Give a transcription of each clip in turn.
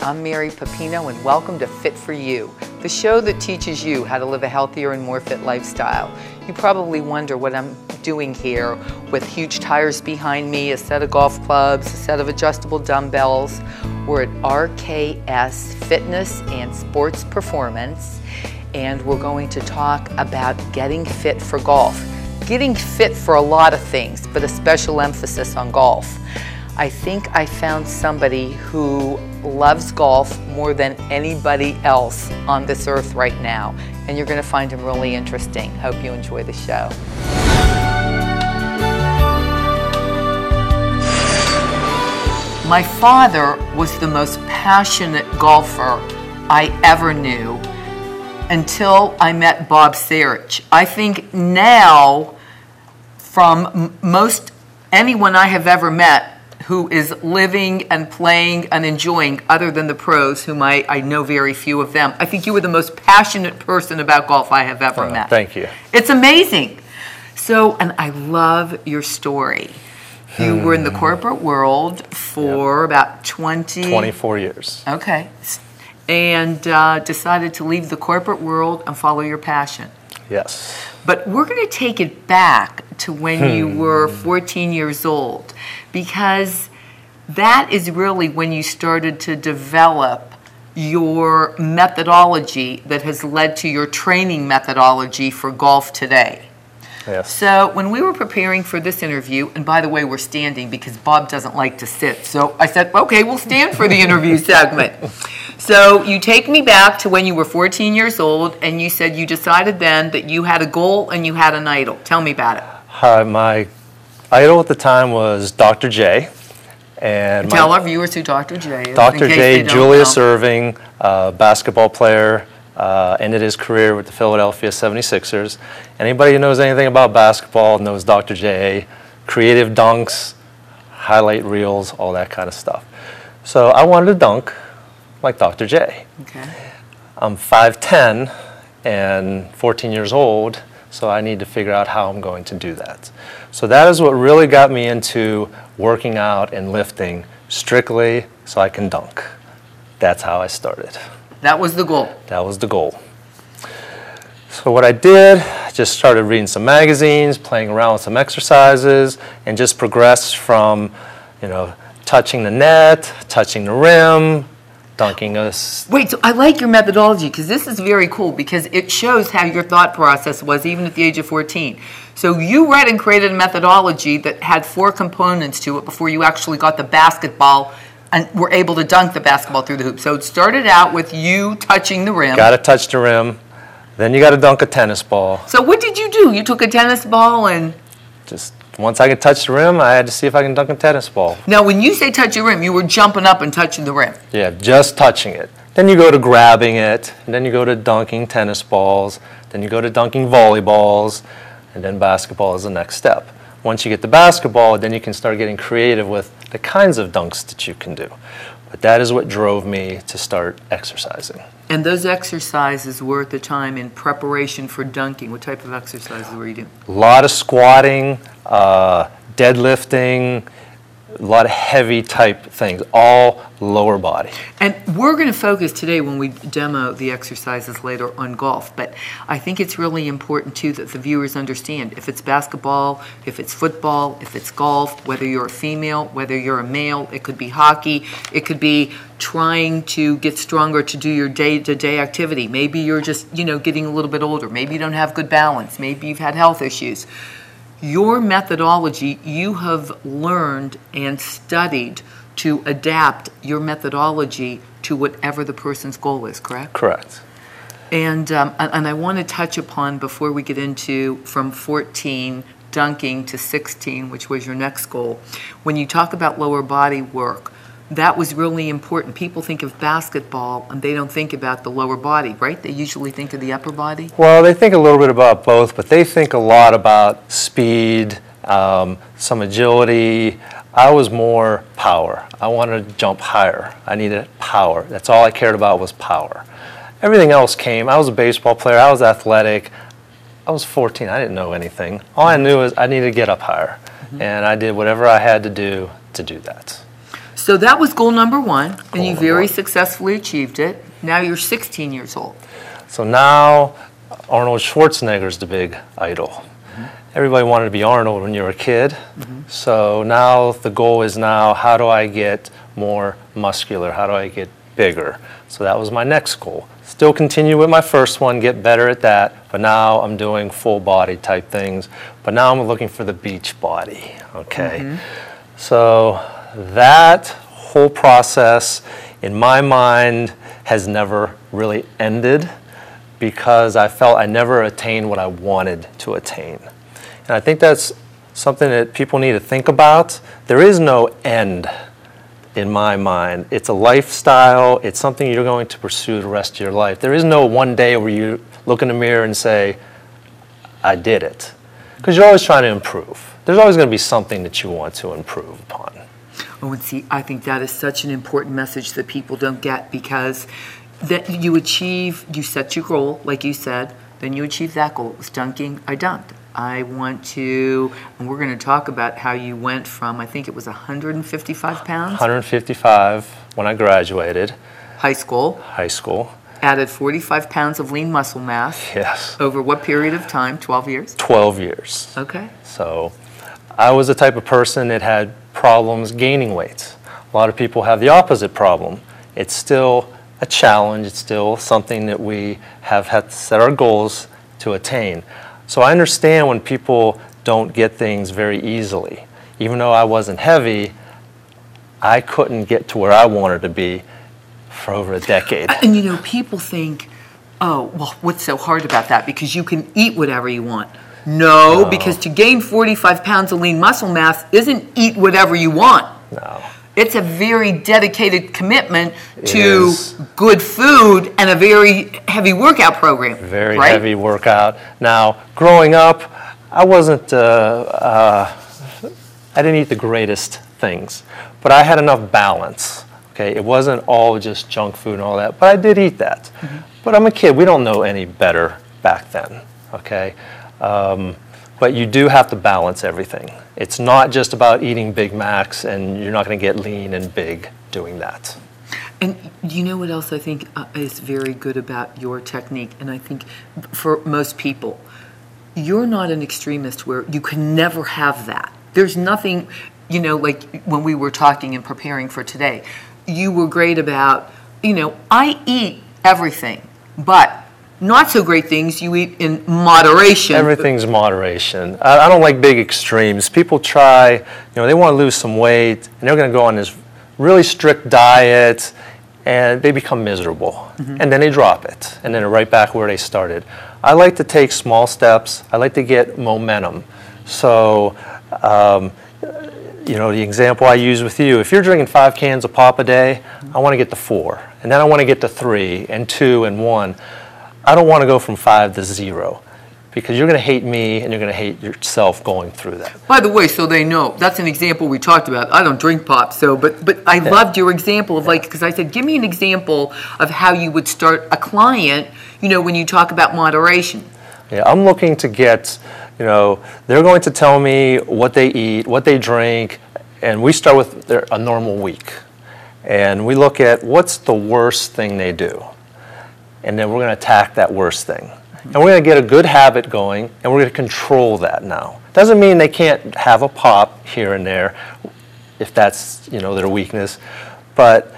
I'm Mary Pepino, and welcome to Fit for You, the show that teaches you how to live a healthier and more fit lifestyle. You probably wonder what I'm doing here with huge tires behind me, a set of golf clubs, a set of adjustable dumbbells. We're at RKS Fitness and Sports Performance, and we're going to talk about getting fit for golf. Getting fit for a lot of things, but a special emphasis on golf. I think I found somebody who loves golf more than anybody else on this earth right now, and you're going to find him really interesting. Hope you enjoy the show. My father was the most passionate golfer I ever knew until I met Bob Serich. I think now, from most anyone I have ever met who is living and playing and enjoying, other than the pros, whom I know very few of them, I think you were the most passionate person about golf I have ever met. Thank you. It's amazing. So, and I love your story. You were in the corporate world for about 24 years. Okay. And decided to leave the corporate world and follow your passion. Yes. But we're going to take it back to when you were 14 years old, because that is really when you started to develop your methodology that has led to your training methodology for golf today. Yes. So when we were preparing for this interview, and by the way, we're standing because Bob doesn't like to sit, so I said, okay, we'll stand for the interview segment. So you take me back to when you were 14 years old, and you said you decided then that you had a goal and you had an idol. Tell me about it. My idol at the time was Dr. J. And tell our viewers who Dr. J is. Dr. J, Julius Erving, basketball player, ended his career with the Philadelphia 76ers. Anybody who knows anything about basketball knows Dr. J. Creative dunks, highlight reels, all that kind of stuff. So I wanted to dunk like Dr. J. Okay. I'm 5'10" and 14 years old, so I need to figure out how I'm going to do that. So that is what really got me into working out and lifting strictly so I can dunk. That's how I started. That was the goal. That was the goal. So what I did, I just started reading some magazines, playing around with some exercises, and just progressed from, touching the net, touching the rim, dunking us. Wait, so I like your methodology, because this is very cool, because it shows how your thought process was even at the age of 14. So you read and created a methodology that had 4 components to it before you actually got the basketball and were able to dunk the basketball through the hoop. So it started out with you touching the rim. Got to touch the rim. Then you got to dunk a tennis ball. So what did you do? You took a tennis ball and... Just once I could touch the rim, I had to see if I can dunk a tennis ball. Now, when you say touch the rim, you were jumping up and touching the rim. Yeah, just touching it. Then you go to grabbing it, and then you go to dunking tennis balls, then you go to dunking volleyballs, and then basketball is the next step. Once you get the basketball, then you can start getting creative with the kinds of dunks that you can do. But that is what drove me to start exercising. And those exercises were at the time in preparation for dunking. What type of exercises were you doing? A lot of squatting, deadlifting, a lot of heavy type things, all lower body. And we're going to focus today when we demo the exercises later on golf, but I think it's really important too that the viewers understand if it's basketball, if it's football, if it's golf, whether you're a female, whether you're a male, it could be hockey, it could be trying to get stronger to do your day-to-day activity. Maybe you're just, getting a little bit older. Maybe you don't have good balance. Maybe you've had health issues. Your methodology, you have learned and studied to adapt your methodology to whatever the person's goal is, correct? Correct. And I want to touch upon, before we get into from 14 dunking to 16, which was your next goal, when you talk about lower body work, that was really important. People think of basketball and they don't think about the lower body, right? They usually think of the upper body. Well, they think a little bit about both, but they think a lot about speed, some agility. I was more power. I wanted to jump higher. I needed power. That's all I cared about was power. Everything else came. I was a baseball player. I was athletic. I was 14. I didn't know anything. All I knew is I needed to get up higher. And I did whatever I had to do that. So that was goal number one, and you number very one. successfully achieved it. Now you're 16 years old. So now Arnold Schwarzenegger's the big idol. Everybody wanted to be Arnold when you were a kid. So now the goal is now, how do I get more muscular? How do I get bigger? So that was my next goal. Still continue with my first one, get better at that, but now I'm doing full body type things. But now I'm looking for the beach body, okay? So that whole process, in my mind, has never really ended because I felt I never attained what I wanted to attain. And I think that's something that people need to think about. There is no end in my mind. It's a lifestyle. It's something you're going to pursue the rest of your life. There is no one day where you look in the mirror and say, I did it. Because you're always trying to improve. There's always going to be something that you want to improve upon. Oh, and see, I think that is such an important message that people don't get, because that you set your goal, like you said, then you achieve that goal. It was dunking, I dunked. I want to, and we're going to talk about how you went from, I think it was 155 pounds? 155 when I graduated. High school. Added 45 pounds of lean muscle mass. Yes. Over what period of time? 12 years? 12 years. Okay. So I was the type of person that had problems gaining weight. A lot of people have the opposite problem. It's still a challenge. It's still something that we have had to set our goals to attain. So I understand when people don't get things very easily. Even though I wasn't heavy, I couldn't get to where I wanted to be for over a decade. And you know, people think, oh, well, what's so hard about that? Because you can eat whatever you want. No, because to gain 45 pounds of lean muscle mass isn't eat whatever you want. No. It's a very dedicated commitment to good food and a very heavy workout program. Very right? heavy workout. Now, growing up, I wasn't, I didn't eat the greatest things, but I had enough balance. Okay, it wasn't all just junk food and all that, but I did eat that. But I'm a kid. We don't know any better back then. Okay. But you do have to balance everything. It's not just about eating Big Macs, and you're not going to get lean and big doing that. And you know what else I think is very good about your technique, and I think for most people, you're not an extremist where you can never have that. There's nothing, you know, like when we were talking and preparing for today, you were great about, you know, I eat everything, but not so great things you eat in moderation. Everything's moderation. I don't like big extremes. People try, you know, they want to lose some weight, and they're going to go on this really strict diet, and they become miserable. And then they drop it, and then they're right back where they started. I like to take small steps. I like to get momentum. So, you know, the example I use with you, if you're drinking 5 cans of pop a day, I want to get to 4, and then I want to get to 3, and 2, and 1. I don't want to go from 5 to 0, because you're going to hate me and you're going to hate yourself going through that. By the way, so they know, that's an example we talked about. I don't drink pop, so, but I loved your example of like, because I said, give me an example of how you would start a client, you know, when you talk about moderation. Yeah, I'm looking to get, you know, they're going to tell me what they eat, what they drink, and we start with a normal week. And we look at what's the worst thing they do. And then we're going to attack that worst thing. And we're going to get a good habit going, and we're going to control that now. Doesn't mean they can't have a pop here and there if that's, you know, their weakness. But,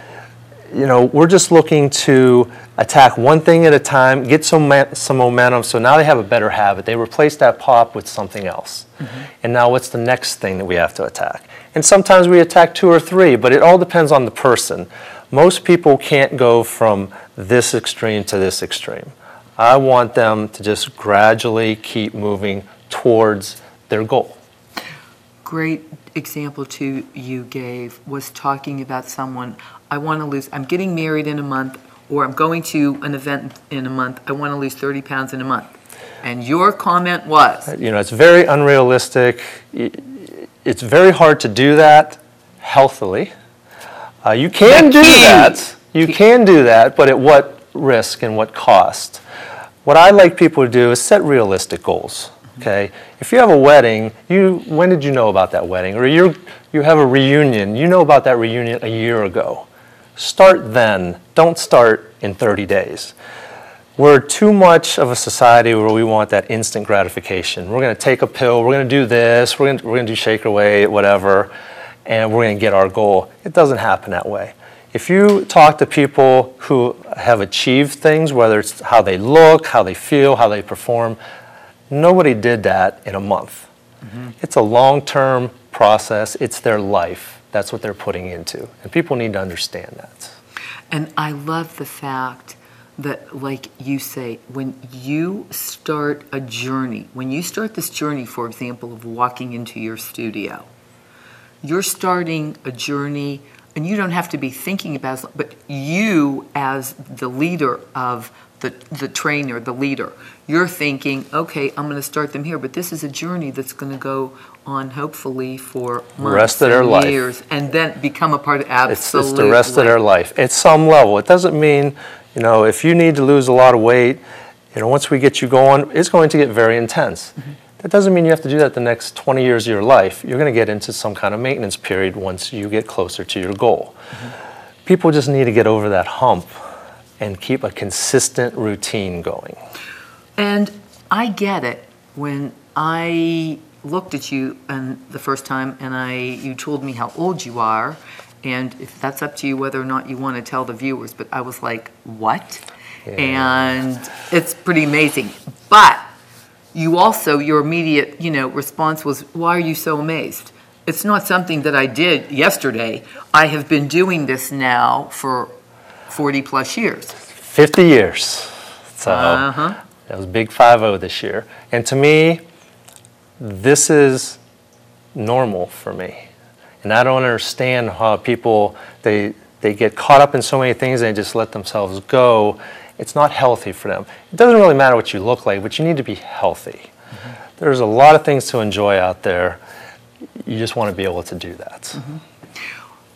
you know, we're just looking to attack one thing at a time, get some momentum, so now they have a better habit. They replace that pop with something else. And now what's the next thing that we have to attack? And sometimes we attack 2 or 3, but it all depends on the person. Most people can't go from this extreme to this extreme. I want them to just gradually keep moving towards their goal. Great example too you gave was talking about someone, I want to lose, I'm getting married in a month, or I'm going to an event in a month, I want to lose 30 pounds in a month. And your comment was? You know, it's very unrealistic. It's very hard to do that healthily. You can do that. You can do that, but at what risk and what cost? What I like people to do is set realistic goals. Okay, if you have a wedding, when did you know about that wedding? Or you have a reunion, you know about that reunion a year ago. Start then. Don't start in 30 days. We're too much of a society where we want that instant gratification. We're going to take a pill, we're going to do this, we're going to do shake or weight, whatever, and we're going to get our goal. It doesn't happen that way. If you talk to people who have achieved things, whether it's how they look, how they feel, how they perform, nobody did that in a month. Mm-hmm. It's a long-term process. It's their life. That's what they're putting into. And people need to understand that. And I love the fact that, like you say, when you start a journey, when you start this journey, for example, of walking into your studio, you're starting a journey, and you don't have to be thinking about it, but you as the leader of the trainer, the leader, you're thinking, okay, I'm going to start them here, but this is a journey that's going to go on hopefully for months, the rest of their years, and then become a part of absolutely. It's the rest of their life at some level. It doesn't mean, if you need to lose a lot of weight, once we get you going, it's going to get very intense. Mm-hmm. That doesn't mean you have to do that the next 20 years of your life. You're going to get into some kind of maintenance period once you get closer to your goal. Mm-hmm. People just need to get over that hump and keep a consistent routine going. And I get it. When I looked at you the first time and you told me how old you are, and if that's up to you whether or not you want to tell the viewers, but I was like, what? Yeah. And it's pretty amazing. But you also, your immediate, response was, why are you so amazed? It's not something that I did yesterday. I have been doing this now for 40 plus years. 50 years. So that was big 5-0 this year. And to me, this is normal for me. And I don't understand how people, they get caught up in so many things and they just let themselves go. It's not healthy for them. It doesn't really matter what you look like, but you need to be healthy. Mm-hmm. There's a lot of things to enjoy out there. You just want to be able to do that. Mm-hmm.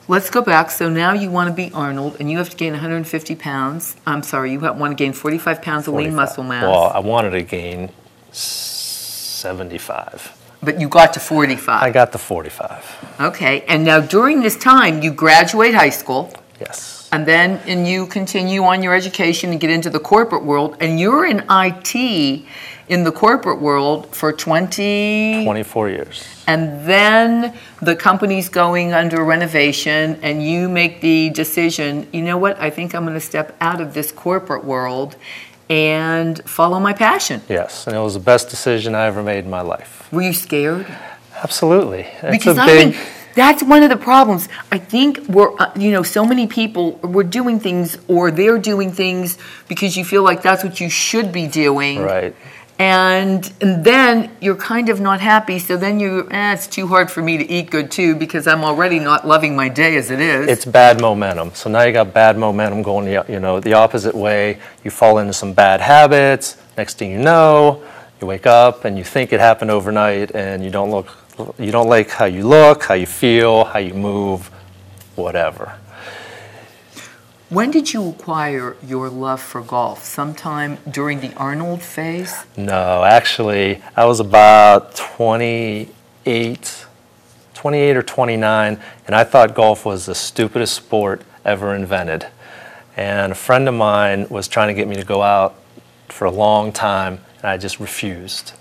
Let's go back. So now you want to be Arnold, and you have to gain 150 pounds. I'm sorry, you want to gain 45 pounds of lean muscle mass. Well, I wanted to gain 75. But you got to 45. I got to 45. Okay, and now during this time, you graduate high school. Yes. And you continue on your education and get into the corporate world, and you're in IT in the corporate world for 24 years. And then the company's going under renovation, and you make the decision, you know what, I think I'm going to step out of this corporate world and follow my passion. Yes, and it was the best decision I ever made in my life. Were you scared? Absolutely. Because I think that's one of the problems. I think we're, so many people, we're doing things, or they're doing things because you feel like that's what you should be doing. Right. And then you're kind of not happy, so then it's too hard for me to eat good too because I'm already not loving my day as it is. It's bad momentum. So now you got bad momentum going the opposite way. You fall into some bad habits. Next thing you know, you wake up and you think it happened overnight, and you don't like how you look, how you feel, how you move, whatever. When did you acquire your love for golf? Sometime during the Arnold phase? No, actually, I was about 28 or 29, and I thought golf was the stupidest sport ever invented. And a friend of mine was trying to get me to go out for a long time, and I just refused.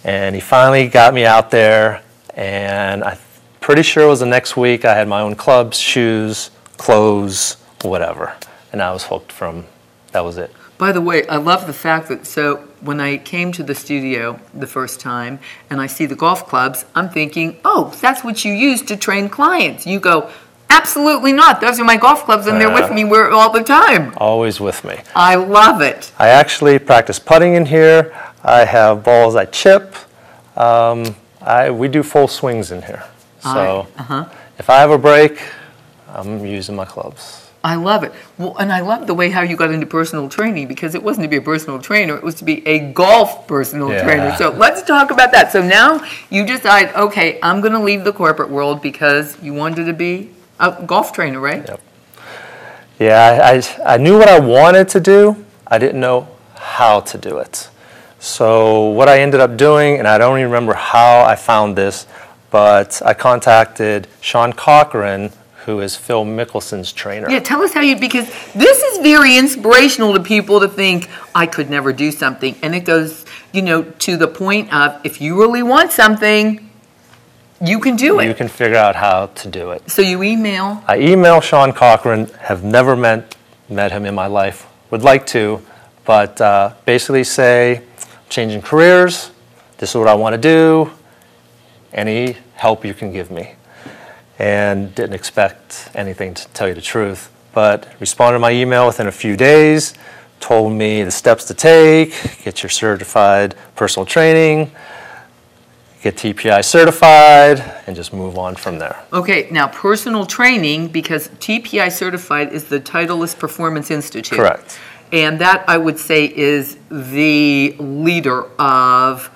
And he finally got me out there, and I'm pretty sure it was the next week I had my own clubs, shoes, clothes, whatever, and I was hooked that was it. By the way, I love the fact that, so when I came to the studio the first time and I see the golf clubs, I'm thinking, oh, that's what you use to train clients. You go, absolutely not. Those are my golf clubs, and they're with me all the time. Always with me. I love it. I actually practice putting in here. I have balls I chip. We do full swings in here. So if I have a break, I'm using my clubs. I love it. Well, and I love the way how you got into personal training, because it wasn't to be a personal trainer, it was to be a golf personal trainer. So let's talk about that. So now you decide, okay, I'm going to leave the corporate world because you wanted to be a golf trainer, right? Yep. Yeah, I knew what I wanted to do. I didn't know how to do it. So what I ended up doing, and I don't even remember how I found this, but I contacted Sean Cochran, who is Phil Mickelson's trainer. Yeah, tell us how you, because this is very inspirational to people to think, I could never do something. And it goes, you know, to the point of, if you really want something, you can do it. You can figure out how to do it. So you email? I email Sean Cochran, have never met him in my life, would like to, but basically say, changing careers, this is what I want to do, any help you can give me. And didn't expect anything, to tell you the truth, but responded to my email within a few days, told me the steps to take, get your certified personal training, get TPI certified, and just move on from there. Okay, now personal training, because TPI certified is the Titleist Performance Institute. Correct. And that, I would say, is the leader of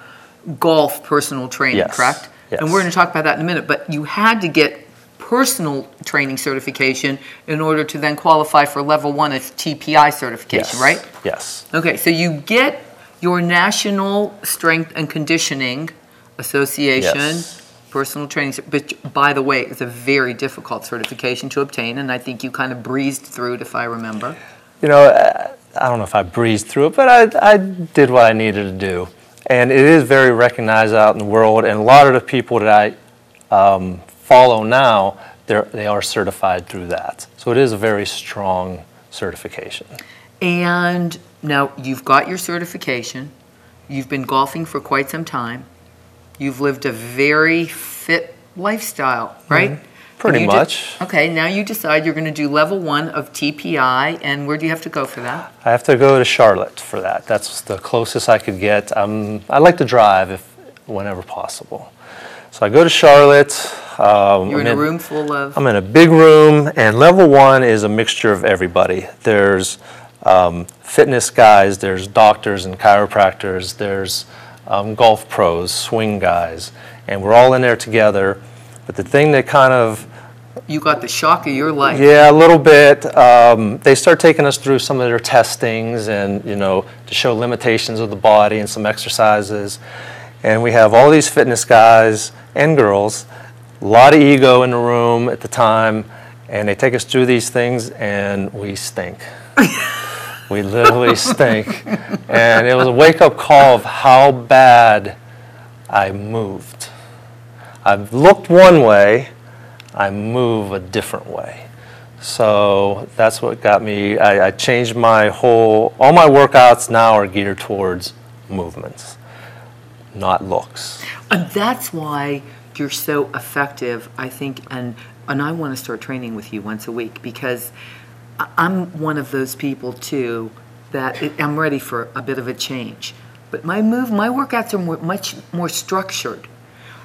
golf personal training, Yes. correct? Yes. And we're going to talk about that in a minute, but you had to get personal training certification in order to then qualify for level 1 of TPI certification, Yes. right? Yes. Okay, so you get your National Strength and Conditioning Association Yes. personal training, but by the way, it's a very difficult certification to obtain, and I think you kind of breezed through it, if I remember. You know, I don't know if I breezed through it, but I did what I needed to do. And it is very recognized out in the world, and a lot of the people that I follow now, they are certified through that. So it is a very strong certification. And now you've got your certification, you've been golfing for quite some time, you've lived a very fit lifestyle, right? Mm-hmm. Pretty much. Okay, now you decide you're going to do level 1 of TPI, and where do you have to go for that? I have to go to Charlotte for that. That's the closest I could get. I like to drive whenever possible. So I go to Charlotte. You're in a room full of... I'm in a big room, and level 1 is a mixture of everybody. There's fitness guys, there's doctors and chiropractors, there's golf pros, swing guys, and we're all in there together. But the thing that kind of... You got the shock of your life. Yeah, a little bit. They start taking us through some of their testings and, you know, to show limitations of the body and some exercises. And we have all these fitness guys and girls, a lot of ego in the room at the time, and they take us through these things, and we stink. We literally stink. And it was a wake-up call of how bad I moved. I've looked one way, I move a different way. So that's what got me, I changed all my workouts now are geared towards movements, not looks. And that's why you're so effective, I think, and I want to start training with you once a week, because I'm one of those people too that I'm ready for a bit of a change. But my workouts are much more structured.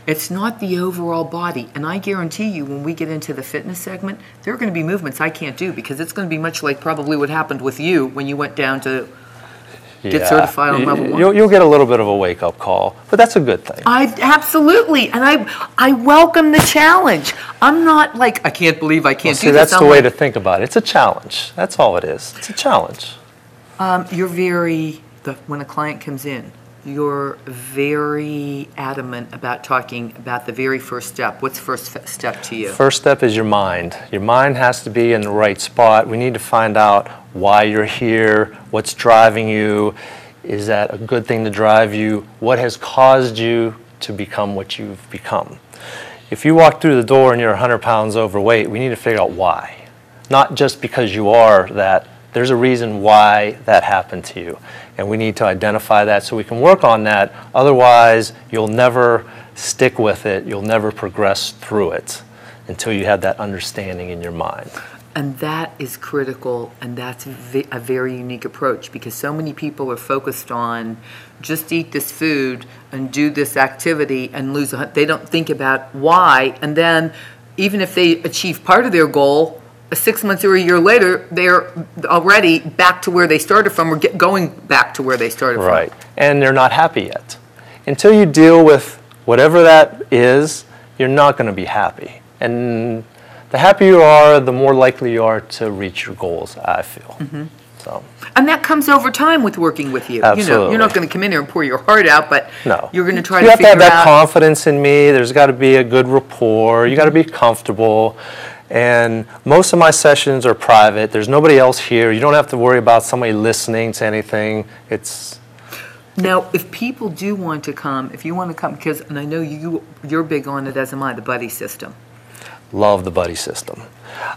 It's not the overall body, and I guarantee you when we get into the fitness segment, there are going to be movements I can't do, because it's going to be much like probably what happened with you when you went down to get certified on level 1. You'll get a little bit of a wake-up call, but that's a good thing. Absolutely, and I welcome the challenge. I'm not like, I can't believe I can't do this. That's the way to think about it. It's a challenge. That's all it is. It's a challenge. You're when a client comes in, you're very adamant about talking about the very first step. What's first step to you? First step is your mind. Your mind has to be in the right spot. We need to find out why you're here, what's driving you. Is that a good thing to drive you? What has caused you to become what you've become? If you walk through the door and you're 100 pounds overweight, we need to figure out why. Not just because you are that. There's a reason why that happened to you, and we need to identify that so we can work on that. Otherwise, you'll never stick with it. You'll never progress through it until you have that understanding in your mind. And that is critical, and that's a very unique approach, because so many people are focused on just eat this food and do this activity and lose. They don't think about why, and then even if they achieve part of their goal, 6 months or a year later, they're already back to where they started from, or going back to where they started from. Right, and they're not happy yet. Until you deal with whatever that is, you're not going to be happy. And the happier you are, the more likely you are to reach your goals, I feel. Mm-hmm. So. And that comes over time with working with you. Absolutely. You know, you're not going to come in here and pour your heart out, but no. You're going to try you to have figure to have that out. confidence in me. There's got to be a good rapport. You got to be comfortable. And most of my sessions are private. There's nobody else here. You don't have to worry about somebody listening to anything. It's. Now, if people do want to come, if you want to come, because, and I know you're big on it, as am I, the buddy system. Love the buddy system.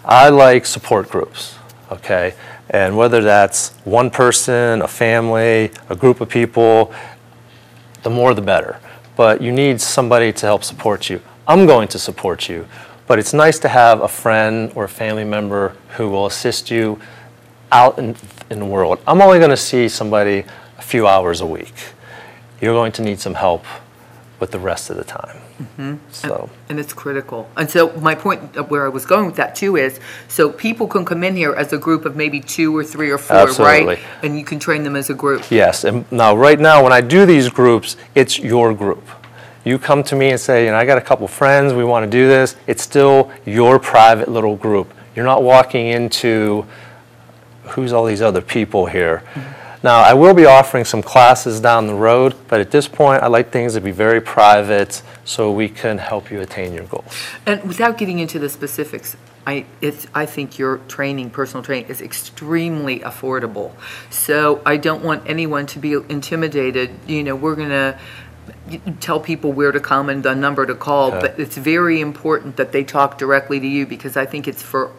I like support groups, okay? And whether that's one person, a family, a group of people, the more the better. But you need somebody to help support you. I'm going to support you, but it's nice to have a friend or a family member who will assist you out in the world. I'm only going to see somebody a few hours a week. You're going to need some help with the rest of the time. Mm-hmm. So. And it's critical. And so my point of where I was going with that too is, so people can come in here as a group of maybe 2 or 3 or 4, Absolutely. right? And you can train them as a group. Yes, and now right now when I do these groups, it's your group. You come to me and say, you know, I got a couple friends, we want to do this. It's still your private little group. You're not walking into, who's all these other people here? Mm-hmm. Now, I will be offering some classes down the road, but at this point, I like things to be very private so we can help you attain your goals. And without getting into the specifics, I think your training, personal training, is extremely affordable. So I don't want anyone to be intimidated. You know, we're going to tell people where to come and the number to call, Okay. but it's very important that they talk directly to you, because I think it's for,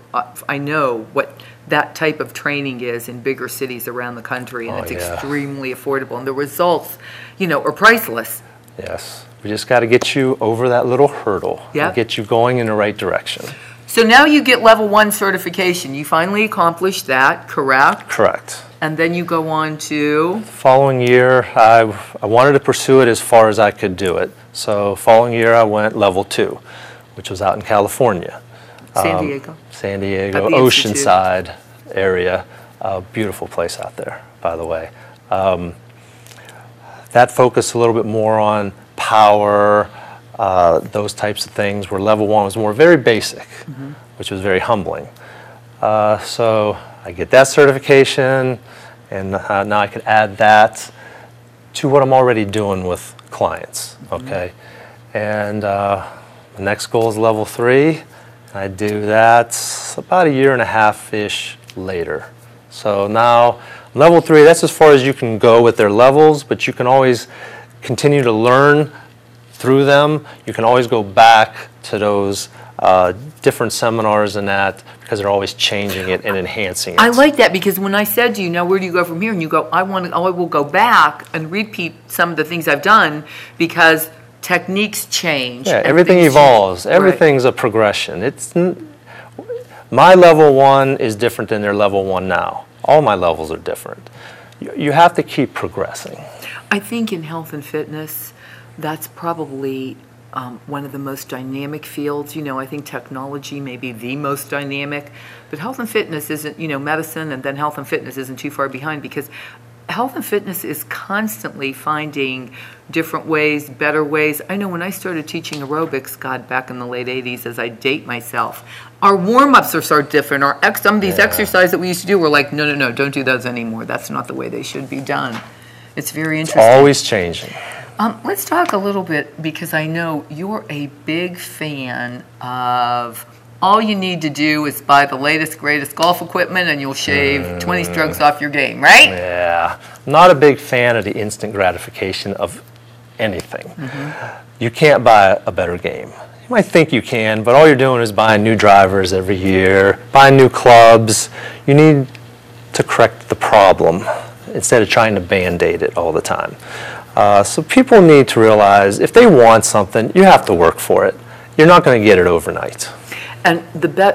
I know what that type of training is in bigger cities around the country, and it's extremely affordable, and the results, you know, are priceless. Yes, we just got to get you over that little hurdle and get you going in the right direction. So now you get level 1 certification. You finally accomplished that, correct? Correct. And then you go on to? Following year, I wanted to pursue it as far as I could do it. So following year, I went level 2, which was out in California. San Diego. San Diego, Oceanside area. Beautiful place out there, by the way. That focused a little bit more on power, those types of things, where level 1 was more very basic, which was very humbling. So I get that certification, and now I could add that to what I'm already doing with clients, okay? And the next goal is level 3. I do that about 1.5-ish years later. So now level 3, that's as far as you can go with their levels, but you can always continue to learn through them. You can always go back to those different seminars and that, because they're always changing it and enhancing it. I like that, because when I said to you, now where do you go from here? And you go, I will go back and repeat some of the things I've done, because techniques change. Yeah, everything evolves. Everything's a progression. My level 1 is different than their level 1 now. All my levels are different. You have to keep progressing. I think in health and fitness, that's probably one of the most dynamic fields. You know, I think technology may be the most dynamic, but health and fitness isn't, you know, medicine and then health and fitness isn't too far behind, because health and fitness is constantly finding different ways, better ways. I know when I started teaching aerobics, God, back in the late 80s, as I date myself, our warm-ups are so different. Some of these exercises that we used to do were like, no, don't do those anymore. That's not the way they should be done. It's very interesting. It's always changing. Let's talk a little bit, because I know you're a big fan of all you need to do is buy the latest, greatest golf equipment and you'll shave 20 strokes off your game, right? Yeah. Not a big fan of the instant gratification of anything. You can't buy a better game. You might think you can, but all you're doing is buying new drivers every year, buying new clubs. You need to correct the problem instead of trying to Band-Aid it all the time. So people need to realize if they want something, you have to work for it. You're not going to get it overnight. And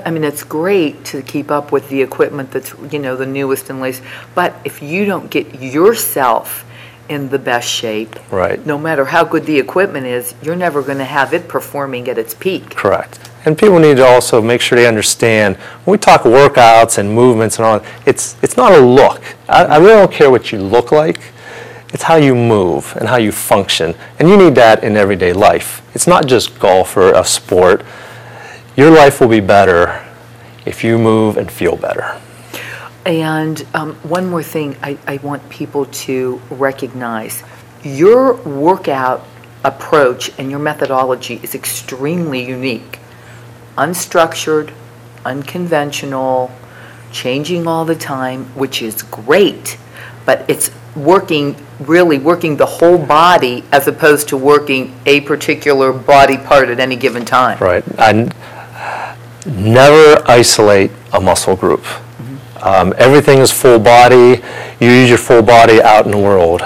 I mean, it's great to keep up with the equipment that's, you know, the newest and latest. But if you don't get yourself in the best shape, right, no matter how good the equipment is, you're never going to have it performing at its peak. Correct. And people need to also make sure they understand, when we talk workouts and movements and all, it's not a look. I really don't care what you look like. It's how you move and how you function. And you need that in everyday life. It's not just golf or a sport. Your life will be better if you move and feel better. And one more thing I want people to recognize. Your workout approach and your methodology is extremely unique. Unstructured, unconventional, changing all the time, which is great, but it's really working the whole body as opposed to working a particular body part at any given time. Right. I never isolate a muscle group. Everything is full body. You use your full body out in the world.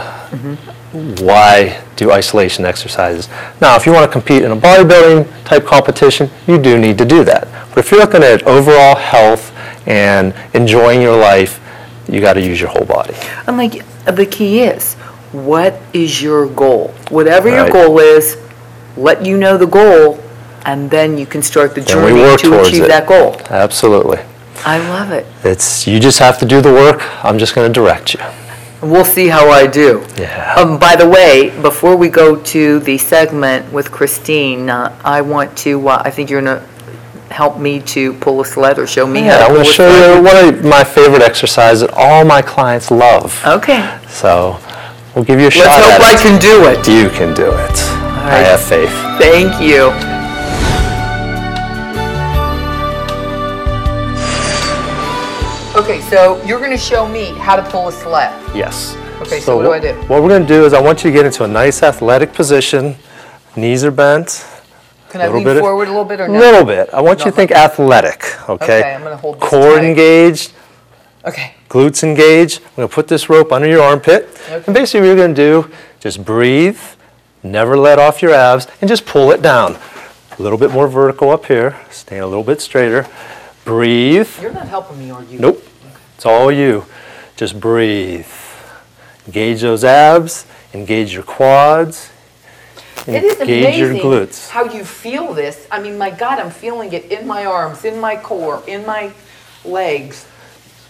Why do isolation exercises? Now, if you want to compete in a bodybuilding type competition, you do need to do that. But if you're looking at overall health and enjoying your life, you got to use your whole body. And like the key is, what is your goal? Whatever your Right. goal is, let you know the goal, and then you can start the And journey we work to towards achieve it. that goal. Absolutely. I love it. You just have to do the work. I'm just going to direct you. We'll see how I do. Yeah. By the way, before we go to the segment with Christine, I want to, I think you're going to help me to pull a sled or show me how to I'm pull going to a show sled. you one of my favorite exercises that all my clients love. Okay. So we'll give you a shot Let's hope at I can do it. it. You can do it. I right. have faith. Thank you. Okay, so you're going to show me how to pull a sled. Yes. Okay, so what do I do? What we're going to do is I want you to get into a nice athletic position. Knees are bent. Can I lean forward a little bit or A no? little bit. I want you to think athletic, okay? Okay, I'm going to hold this Core tight. engaged, Okay. glutes engaged. I'm going to put this rope under your armpit. Okay. And basically what you're going to do, just breathe, never let off your abs, and just pull it down. A little bit more vertical up here. Stand a little bit straighter. Breathe. You're not helping me, are you? Nope. It's all you. Just breathe. Engage those abs. Engage your quads. It is Engage your amazing glutes. how you feel this. I mean, my God, I'm feeling it in my arms, in my core, in my legs.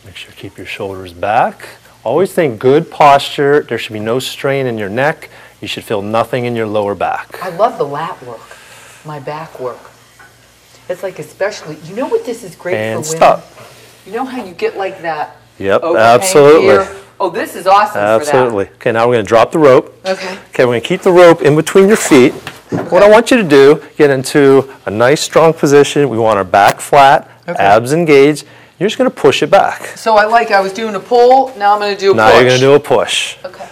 Make sure you keep your shoulders back. Always think good posture. There should be no strain in your neck. You should feel nothing in your lower back. I love the lat work, my back work. It's like especially, you know what this is great And for women? stop. You know how you get like that Yep, overhang absolutely. here? Oh, this is awesome Absolutely. Okay, now we're going to drop the rope. for that. Okay. Okay, we're going to keep the rope in between your feet. What I want you to do, get into a nice strong position. We want our back flat, Okay. abs engaged. You're just going to push it back. So I was doing a pull, now I'm going to do a Now push. you're going to do a push. Okay.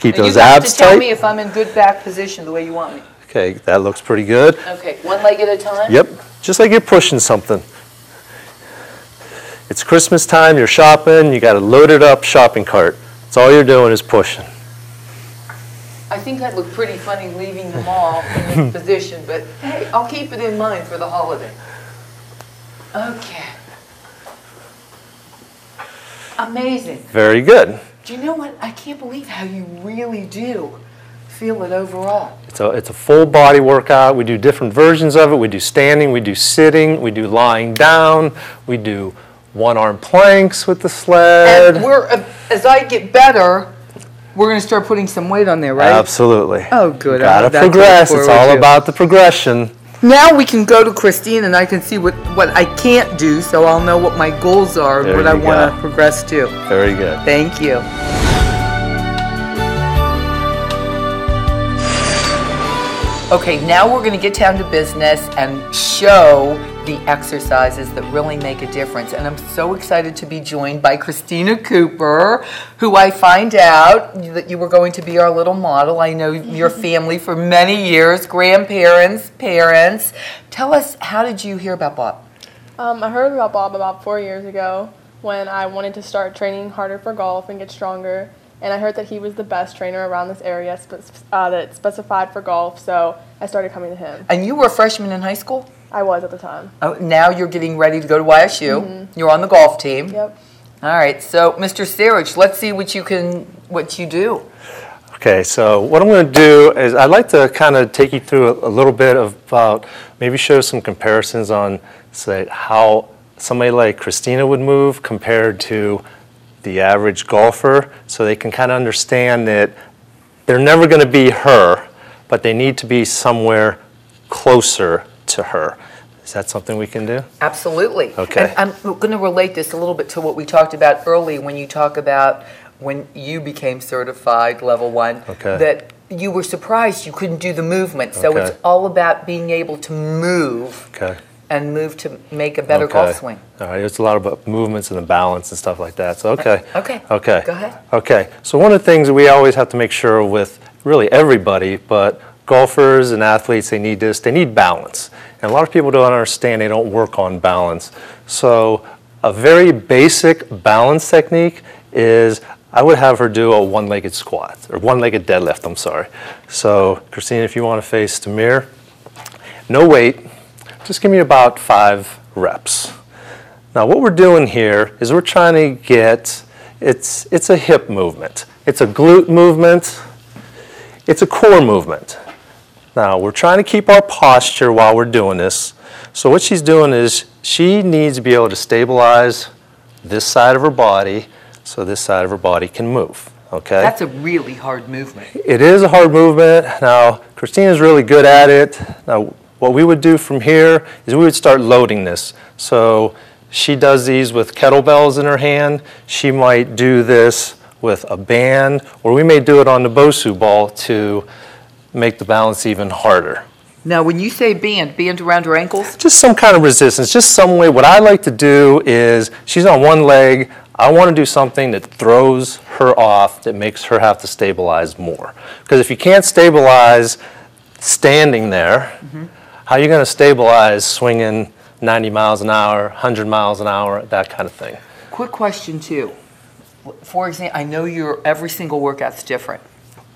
Keep And those you have abs to tell tight. me if I'm in good back position the way you want me. Okay, that looks pretty good. Okay, one leg at a time? Yep, just like you're pushing something. It's Christmas time, you're shopping, you got a loaded up shopping cart. That's all you're doing is pushing. I think I'd look pretty funny leaving them all in this position, but hey, I'll keep it in mind for the holiday. Okay. Amazing. Very good. Do you know what? I can't believe how you really do feel it overall. It's a full body workout. We do different versions of it. We do standing, we do sitting, we do lying down, we do one arm planks with the sled. And as I get better, we're going to start putting some weight on there, right? Absolutely. Oh, good. Got to I'm that progress. looking It's forward all to. about the progression. Now we can go to Christine and I can see what I can't do, so I'll know what my goals are and There what I you want to go. progress to. Very good. Thank you. Okay, now we're going to get down to business and show the exercises that really make a difference. And I'm so excited to be joined by Christina Cooper, who I find out that you were going to be our little model. I know your family for many years, grandparents, parents. Tell us, how did you hear about Bob? I heard about Bob about 4 years ago when I wanted to start training harder for golf and get stronger. And I heard that he was the best trainer around this area that specified for golf, so I started coming to him. And you were a freshman in high school? I was at the time. Oh, now you're getting ready to go to YSU. You're on the golf team. Yep. All right, so Mr. Serich, let's see what you do. Okay, so what I'm going to do is I'd like to kind of take you through a little bit about maybe show some comparisons on, say, how somebody like Christina would move compared to the average golfer, so they can kind of understand that they're never going to be her, but they need to be somewhere closer to her. Is that something we can do? Absolutely. Okay. And I'm going to relate this a little bit to what we talked about earlier when you talk about when you became certified level 1, Okay. that you were surprised you couldn't do the movement. So Okay. it's all about being able to move Okay. and move to make a better golf swing. All right, it's a lot about movements and the balance and stuff like that. So, okay. Okay. Okay. Go ahead. Okay. So one of the things we always have to make sure with really everybody, but golfers and athletes, they need this, they need balance. And a lot of people don't understand, they don't work on balance. So a very basic balance technique is I would have her do a one-legged squat, or one-legged deadlift, I'm sorry. So Christina, if you want to face the mirror, no weight, just give me about 5 reps. Now what we're doing here is we're trying to get, it's a hip movement, it's a glute movement, it's a core movement. Now we're trying to keep our posture while we're doing this. So what she's doing is she needs to be able to stabilize this side of her body so this side of her body can move. Okay? That's a really hard movement. It is a hard movement. Now Christina's really good at it. Now what we would do from here is we would start loading this. So she does these with kettlebells in her hand. She might do this with a band, or we may do it on the Bosu ball to make the balance even harder. Now, when you say band around her ankles? Just some kind of resistance, just some way. What I like to do is, she's on one leg, I want to do something that throws her off, that makes her have to stabilize more. Because if you can't stabilize standing there, how are you going to stabilize swinging 90 miles an hour, 100 miles an hour, that kind of thing? Quick question too. For example, I know every single workout's different.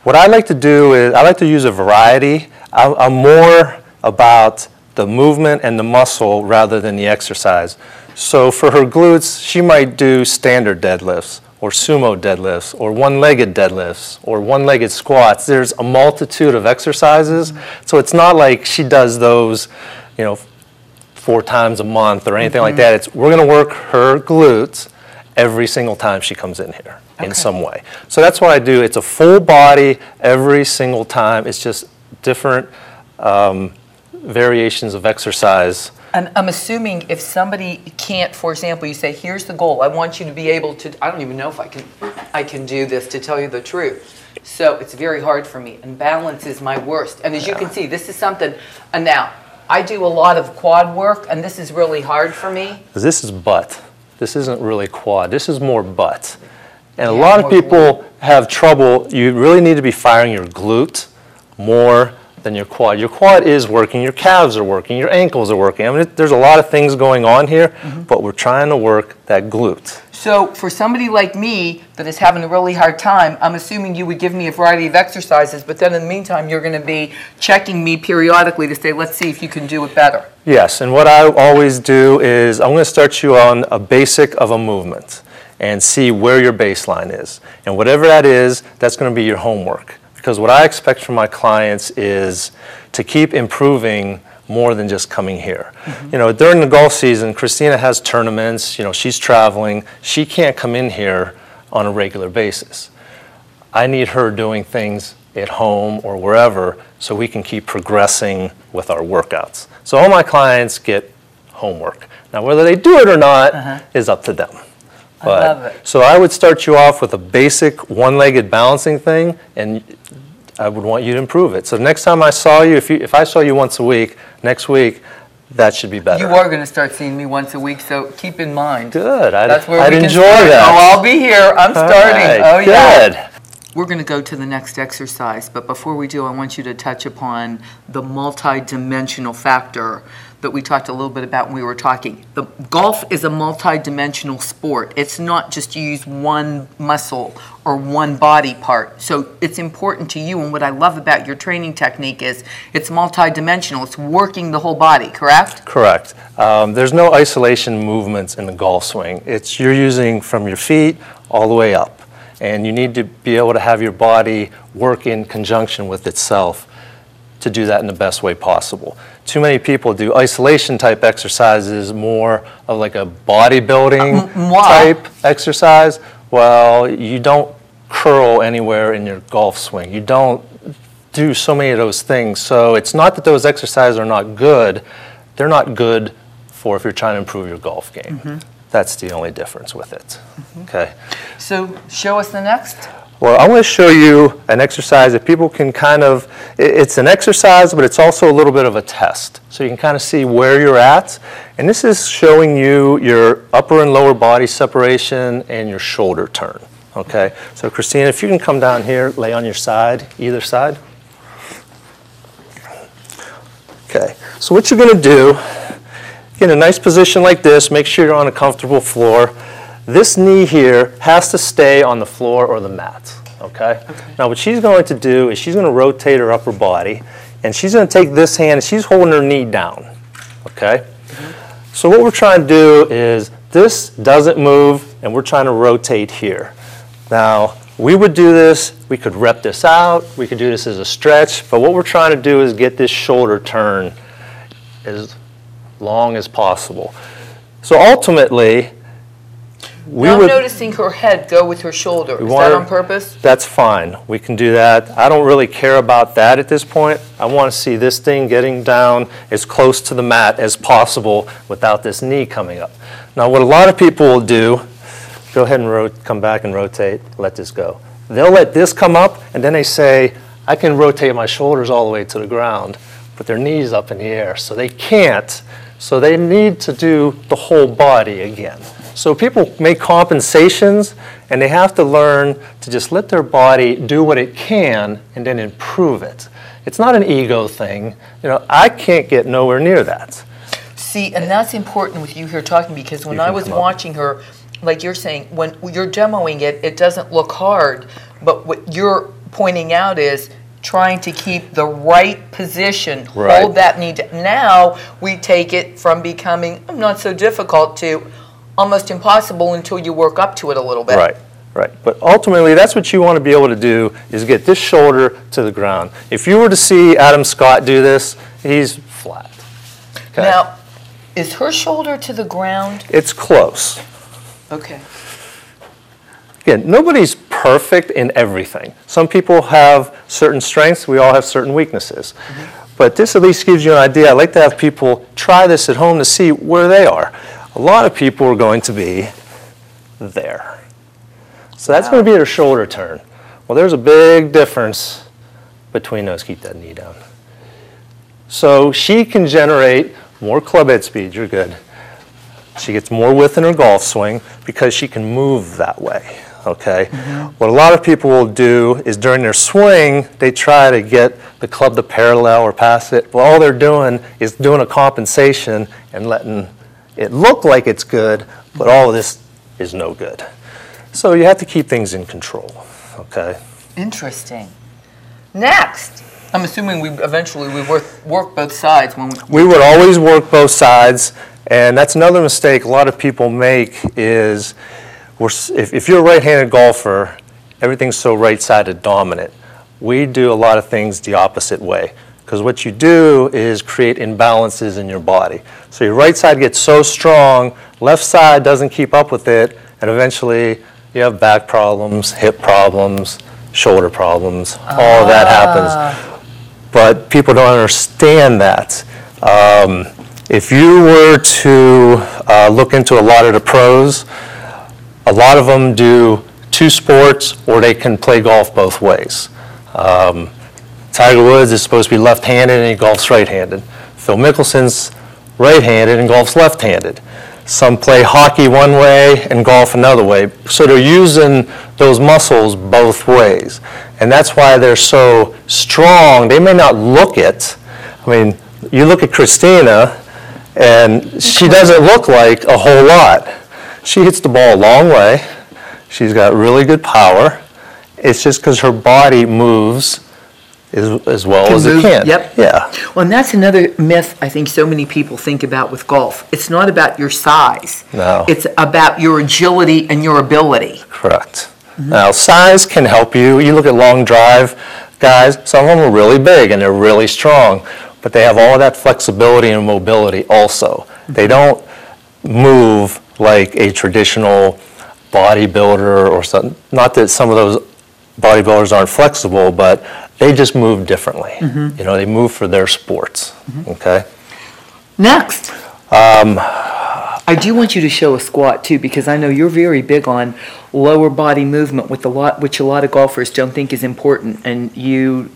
What I like to do is, I like to use a variety. I'm more about the movement and the muscle rather than the exercise. So for her glutes, she might do standard deadlifts, or sumo deadlifts, or one-legged deadlifts, or one-legged squats. There's a multitude of exercises. So it's not like she does those, 4 times a month or anything like that. We're going to work her glutes every single time she comes in here in some way. So that's what I do. It's a full body every single time. It's just different variations of exercise. And I'm assuming if somebody can't, for example, you say, here's the goal. I want you to be able to, I don't even know if I can do this, to tell you the truth. So it's very hard for me. And balance is my worst. And as you can see, this is something, and now, I do a lot of quad work, and this is really hard for me. This is butt. This isn't really quad. This is more butt. And a lot of people have trouble. You really need to be firing your glute more than your quad. Your quad is working. Your calves are working. Your ankles are working. I mean, there's a lot of things going on here, but we're trying to work that glute. So for somebody like me that is having a really hard time, I'm assuming you would give me a variety of exercises, but then in the meantime, you're going to be checking me periodically to say, let's see if you can do it better. Yes, and what I always do is I'm going to start you on a basic of a movement and see where your baseline is. And whatever that is, that's going to be your homework. Because what I expect from my clients is to keep improving more than just coming here. During the golf season, Christina has tournaments, she's traveling. She can't come in here on a regular basis. I need her doing things at home or wherever so we can keep progressing with our workouts. So all my clients get homework. Now whether they do it or not is up to them. I love it. So I would start you off with a basic one-legged balancing thing, and I would want you to improve it. So next time I saw you, if I saw you once a week, next week, that should be better. You are going to start seeing me once a week, so keep in mind. Good. That's where I'd we can enjoy start. that. Oh, I'll be here. I'm starting. Right, oh, yeah. Good. We're going to go to the next exercise, but before we do, I want you to touch upon the multi-dimensional factor that we talked a little bit about when we were talking. The golf is a multi-dimensional sport. It's not just you use one muscle or one body part. So it's important to you, and what I love about your training technique is it's multi-dimensional. It's working the whole body, correct? Correct. There's no isolation movements in the golf swing. You're using from your feet all the way up. And you need to be able to have your body work in conjunction with itself to do that in the best way possible. Too many people do isolation type exercises, more of like a bodybuilding type exercise. Well, you don't curl anywhere in your golf swing. You don't do so many of those things. So it's not that those exercises are not good. they're not good for if you're trying to improve your golf game. That's the only difference with it. Okay. So show us the next. Well, I want to show you an exercise that people can kind of, it's an exercise, but it's also a little bit of a test. So you can kind of see where you're at. And this is showing you your upper and lower body separation and your shoulder turn. Okay. So Christina, if you can come down here, lay on your side, either side. Okay. So what you're going to do, get in a nice position like this, make sure you're on a comfortable floor. This knee here has to stay on the floor or the mat, okay? Now what she's going to do is she's going to rotate her upper body, and she's going to take this hand and she's holding her knee down, okay? So what we're trying to do is this doesn't move, and we're trying to rotate here. Now we would do this, we could rep this out, we could do this as a stretch, but what we're trying to do is get this shoulder turn as long as possible. So ultimately, I'm noticing her head go with her shoulder. Is that on purpose? That's fine. We can do that. I don't really care about that at this point. I want to see this thing getting down as close to the mat as possible without this knee coming up. Now, what a lot of people will do, go ahead and come back and rotate, let this go. They'll let this come up, and then they say, I can rotate my shoulders all the way to the ground, but their knee's up in the air, so they can't. So they need to do the whole body again. So people make compensations, and they have to learn to just let their body do what it can and then improve it. It's not an ego thing. You know, I can't get nowhere near that. See, and that's important with you here talking, because when I was watching her, like you're saying, when you're demoing it, it doesn't look hard, but what you're pointing out is trying to keep the right position, hold that knee down. Now we take it from becoming not so difficult to almost impossible until you work up to it a little bit. Right, right. But ultimately, that's what you want to be able to do, is get this shoulder to the ground. If you were to see Adam Scott do this, he's flat. Okay. Now, is her shoulder to the ground? It's close. Okay. Again, nobody's perfect in everything. Some people have certain strengths. We all have certain weaknesses. But this at least gives you an idea. I like to have people try this at home to see where they are. A lot of people are going to be there. So that's going to be their shoulder turn. Well, there's a big difference between those. Keep that knee down. So she can generate more club head speed. You're good. She gets more width in her golf swing because she can move that way. Okay. What a lot of people will do is during their swing, they try to get the club to parallel or pass it. Well, all they're doing is doing a compensation and letting it look like it's good, but all of this is no good. So you have to keep things in control. Okay. Interesting. Next, I'm assuming we eventually work both sides when we would always work both sides, and that's another mistake a lot of people make is if you're a right-handed golfer, everything's so right-sided dominant. We do a lot of things the opposite way, because what you do is create imbalances in your body. So your right side gets so strong, left side doesn't keep up with it, and eventually you have back problems, hip problems, shoulder problems, all of that happens. But people don't understand that. If you were to look into a lot of the pros, a lot of them do two sports, or they can play golf both ways. Tiger Woods is supposed to be left-handed and he golfs right-handed. Phil Mickelson's right-handed and golfs left-handed. Some play hockey one way and golf another way. So they're using those muscles both ways. And that's why they're so strong. They may not look it. I mean, you look at Christina and she doesn't look like a whole lot. She hits the ball a long way. She's got really good power. It's just because her body moves as well as it can. Yep. Yeah. Well, and that's another myth I think so many people think about with golf. It's not about your size. No. It's about your agility and your ability. Correct. Now, size can help you. You look at long drive guys, some of them are really big and they're really strong, but they have all of that flexibility and mobility also. They don't move like a traditional bodybuilder or something. Not that some of those bodybuilders aren't flexible, but they just move differently. You know, they move for their sports. Okay. Next. I do want you to show a squat too, because I know you're very big on lower body movement, with which a lot of golfers don't think is important, and you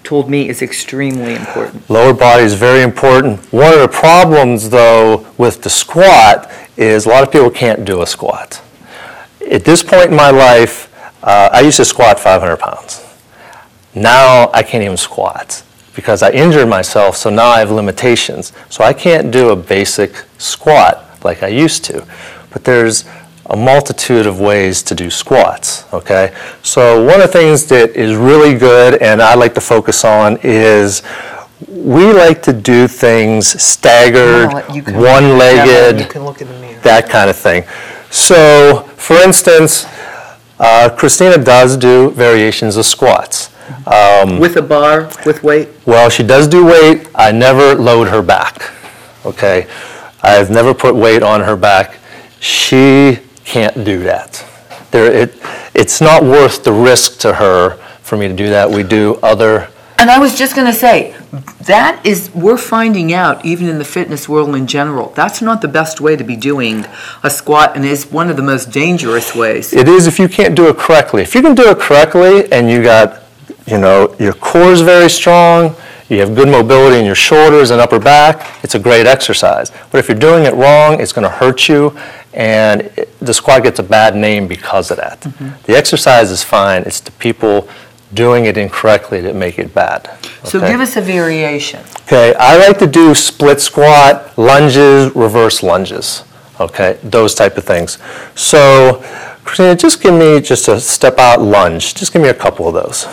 told me is extremely important. Lower body is very important. One of the problems, though, with the squat is a lot of people can't do a squat. At this point in my life, I used to squat 500 pounds. Now I can't even squat because I injured myself, so now I have limitations. So I can't do a basic squat like I used to. But there's a multitude of ways to do squats, okay? So one of the things that is really good and I like to focus on is we like to do things staggered, one-legged, you can look in the mirror. That kind of thing. So, for instance, Christina does do variations of squats. With a bar, with weight? Well, she does do weight. I never load her back, okay? I've never put weight on her back. She can't do that. It's not worth the risk to her for me to do that. We do other... And I was just going to say, we're finding out, even in the fitness world in general, that's not the best way to be doing a squat, and is one of the most dangerous ways. It is if you can't do it correctly. If you can do it correctly and you got, your core is very strong, you have good mobility in your shoulders and upper back, it's a great exercise. But if you're doing it wrong, it's going to hurt you, and the squat gets a bad name because of that. Mm-hmm. The exercise is fine. It's the people doing it incorrectly that make it bad. Okay? So give us a variation. Okay, I like to do split squat, lunges, reverse lunges. Okay, those type of things. So, Christina, just give me just a step out lunge. Just give me a couple of those.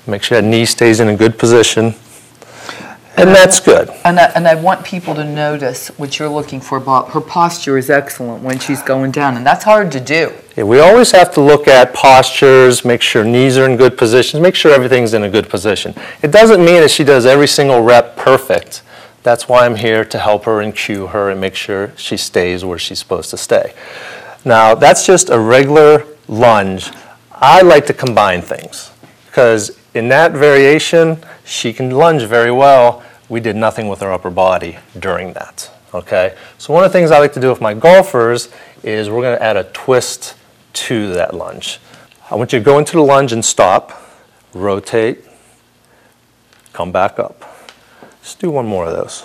Make sure that knee stays in a good position. And that's good. And I want people to notice what you're looking for, Bob. Her posture is excellent when she's going down, and that's hard to do. Yeah, we always have to look at postures, make sure knees are in good positions, make sure everything's in a good position. It doesn't mean that she does every single rep perfect. That's why I'm here to help her and cue her and make sure she stays where she's supposed to stay. Now, that's just a regular lunge. I like to combine things because in that variation, she can lunge very well. We did nothing with her upper body during that, okay? So one of the things I like to do with my golfers is we're going to add a twist to that lunge. I want you to go into the lunge and stop, rotate, come back up. Just do one more of those.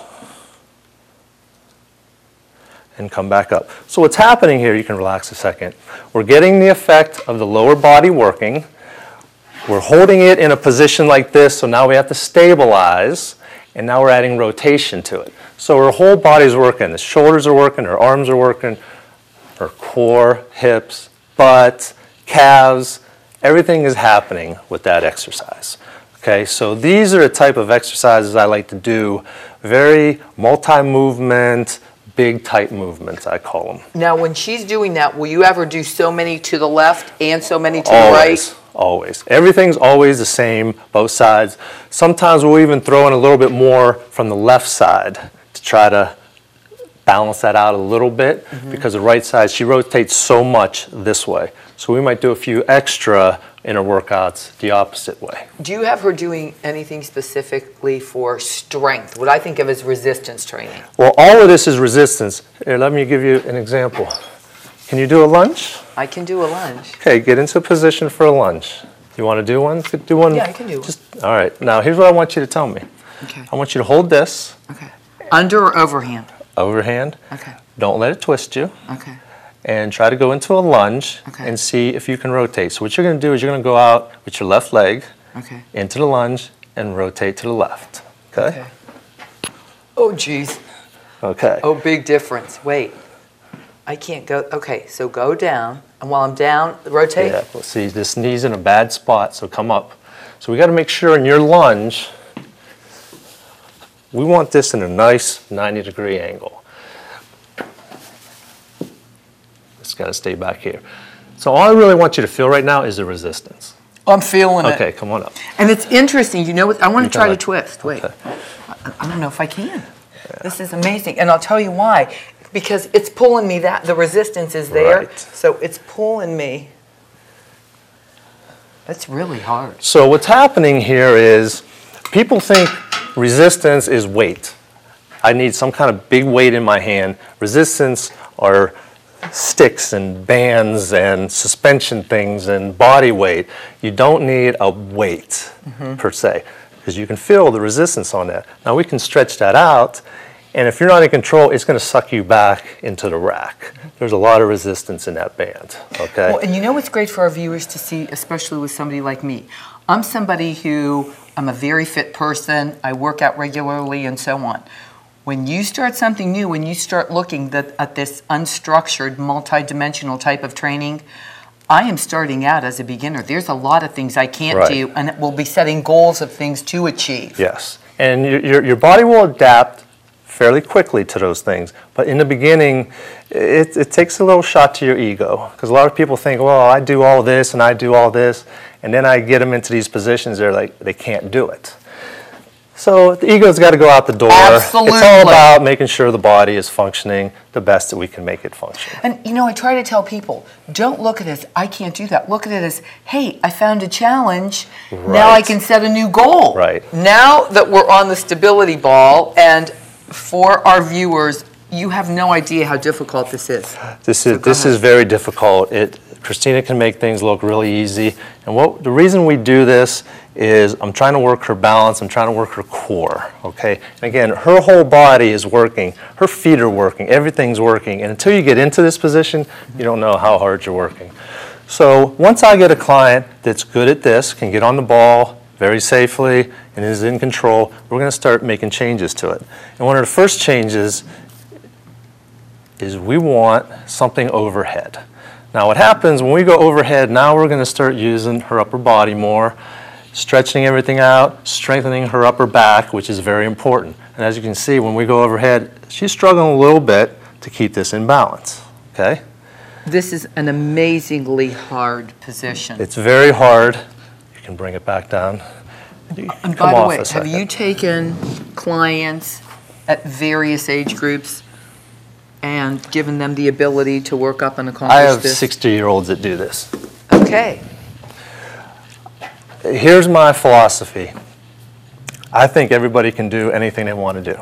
And come back up. So what's happening here, you can relax a second. We're getting the effect of the lower body working. We're holding it in a position like this, so now we have to stabilize, and now we're adding rotation to it. So her whole body's working. The shoulders are working, her arms are working, her core, hips, butt, calves, everything is happening with that exercise. Okay, so these are the type of exercises I like to do, very multi-movement, big tight movements, I call them. Now, when she's doing that, will you ever do so many to the left and so many to the right? Always. Everything's always the same, both sides. Sometimes we'll even throw in a little bit more from the left side to try to balance that out a little bit, because the right side, she rotates so much this way. So we might do a few extra in her workouts the opposite way. Do you have her doing anything specifically for strength, what I think of as resistance training? Well, all of this is resistance. Here, let me give you an example. Can you do a lunge? I can do a lunge. Okay, get into a position for a lunge. You want to do one? Do one. Yeah, I can do one. All right. Now, here's what I want you to tell me. Okay. I want you to hold this. Okay. Under or overhand? Overhand. Okay. Don't let it twist you. Okay. And try to go into a lunge and see if you can rotate. So what you're going to do is you're going to go out with your left leg into the lunge and rotate to the left. Okay? Oh, geez. Okay. Oh, big difference. Wait. I can't go. Okay, so go down. And while I'm down, rotate. Yeah, well, see, this knee's in a bad spot, so come up. So we got to make sure in your lunge, we want this in a nice 90-degree angle. It's got to stay back here. So all I really want you to feel right now is the resistance. I'm feeling it. Okay, come on up. And it's interesting. You know what? I want to try to twist. Wait. Okay. I don't know if I can. Yeah. This is amazing. And I'll tell you why. Because it's pulling me, the resistance is there. Right. So it's pulling me. That's really hard. So what's happening here is people think resistance is weight. I need some kind of big weight in my hand. Resistance are sticks and bands and suspension things and body weight. You don't need a weight per se, because you can feel the resistance on that. Now we can stretch that out, and if you're not in control, it's going to suck you back into the rack. There's a lot of resistance in that band, okay? Well, and you know what's great for our viewers to see, especially with somebody like me? I'm somebody who, I'm a very fit person, I work out regularly and so on. When you start something new, when you start looking at this unstructured, multi-dimensional type of training, I am starting out as a beginner. There's a lot of things I can't do, and we'll be setting goals of things to achieve. Yes, and your body will adapt fairly quickly to those things. But in the beginning, it takes a little shot to your ego, because a lot of people think, well, I do all this and I do all this, and then I get them into these positions, they're like, they can't do it. So the ego's got to go out the door. Absolutely. It's all about making sure the body is functioning the best that we can make it function. And you know, I try to tell people, don't look at it as, I can't do that. Look at it as, hey, I found a challenge. Now I can set a new goal. Right. Now that we're on the stability ball, and for our viewers, you have no idea how difficult this is. This is very difficult. Christina can make things look really easy. And the reason we do this is I'm trying to work her balance, I'm trying to work her core, okay? And again, her whole body is working, her feet are working, everything's working. And until you get into this position, you don't know how hard you're working. So once I get a client that's good at this, can get on the ball very safely and is in control, we're gonna start making changes to it. And one of the first changes is we want something overhead. Now what happens when we go overhead, now we're going to start using her upper body more, stretching everything out, strengthening her upper back, which is very important. And as you can see, when we go overhead, she's struggling a little bit to keep this in balance, okay? This is an amazingly hard position. It's very hard. You can bring it back down. And by the way, have you taken clients at various age groups and given them the ability to work up and accomplish this? I have 60-year-olds that do this. Okay. Here's my philosophy. I think everybody can do anything they want to do.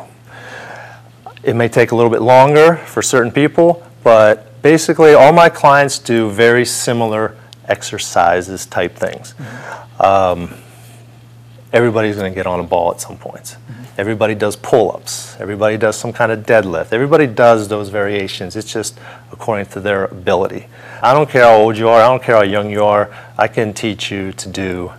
It may take a little bit longer for certain people, but basically all my clients do very similar exercises type things. Everybody's going to get on a ball at some points. Everybody does pull-ups. Everybody does some kind of deadlift. Everybody does those variations. It's just according to their ability. I don't care how old you are. I don't care how young you are. I can teach you to do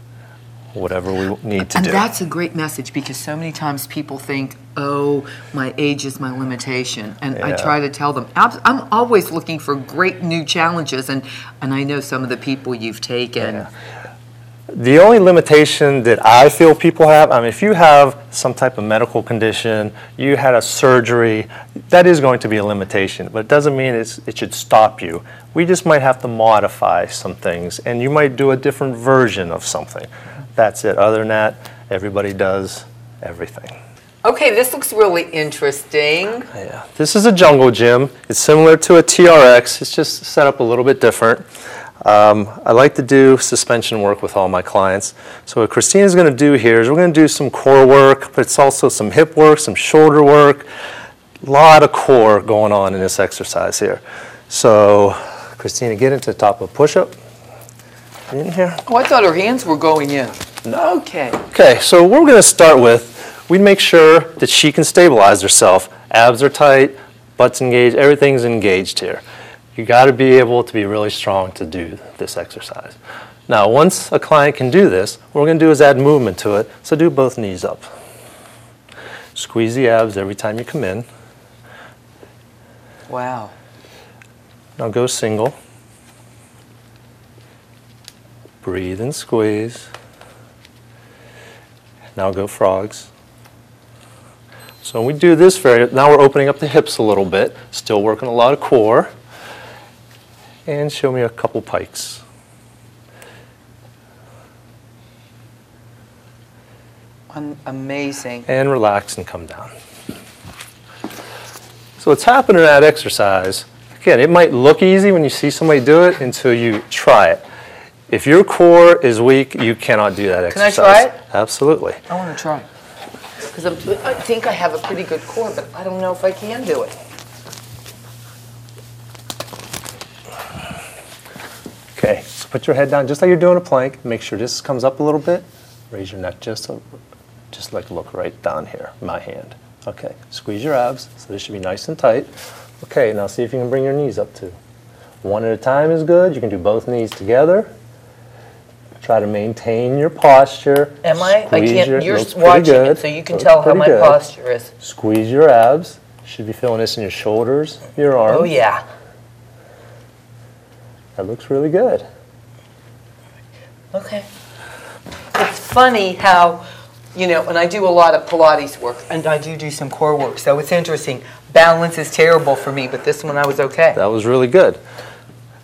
whatever we need to do. And that's a great message, because so many times people think, oh, my age is my limitation. And I try to tell them, I'm always looking for great new challenges. And I know some of the people you've taken. Yeah. The only limitation that I feel people have, I mean, if you have some type of medical condition, you had a surgery, that is going to be a limitation, but it doesn't mean it should stop you. We just might have to modify some things, and you might do a different version of something. That's it. Other than that, everybody does everything. Okay, this looks really interesting. Yeah. This is a jungle gym. It's similar to a TRX. It's just set up a little bit different. I like to do suspension work with all my clients. So what Christina's going to do here is we're going to do some core work, but it's also some hip work, some shoulder work. A lot of core going on in this exercise here. So Christina, get into the top of a push-up. In here. Oh, I thought her hands were going in. No. Okay. Okay, so what we're going to start with, we make sure that she can stabilize herself. Abs are tight, butt's engaged, everything's engaged here. You got to be able to be really strong to do this exercise. Now, once a client can do this, what we're going to do is add movement to it. So do both knees up. Squeeze the abs every time you come in. Wow. Now go single. Breathe and squeeze. Now go frogs. So when we do this, now we're opening up the hips a little bit, still working a lot of core. And show me a couple pikes. Amazing. And relax and come down. So what's happening in that exercise, again, it might look easy when you see somebody do it until you try it. If your core is weak, you cannot do that exercise. Can I try it? Absolutely. I want to try. because I think I have a pretty good core, but I don't know if I can do it. Okay, so put your head down just like you're doing a plank. Make sure this comes up a little bit. Raise your neck just like look right down here, my hand. Okay, squeeze your abs, so this should be nice and tight. Okay, now see if you can bring your knees up too. One at a time is good. You can do both knees together. Try to maintain your posture. Am I? I can't. You're looks watching good. it, so you can tell how my good. posture is. Squeeze your abs. You should be feeling this in your shoulders, your arms. Oh, yeah. That looks really good. Okay. It's funny how, you know, and I do a lot of Pilates work, and I do some core work, so it's interesting. Balance is terrible for me, but this one I was okay. That was really good.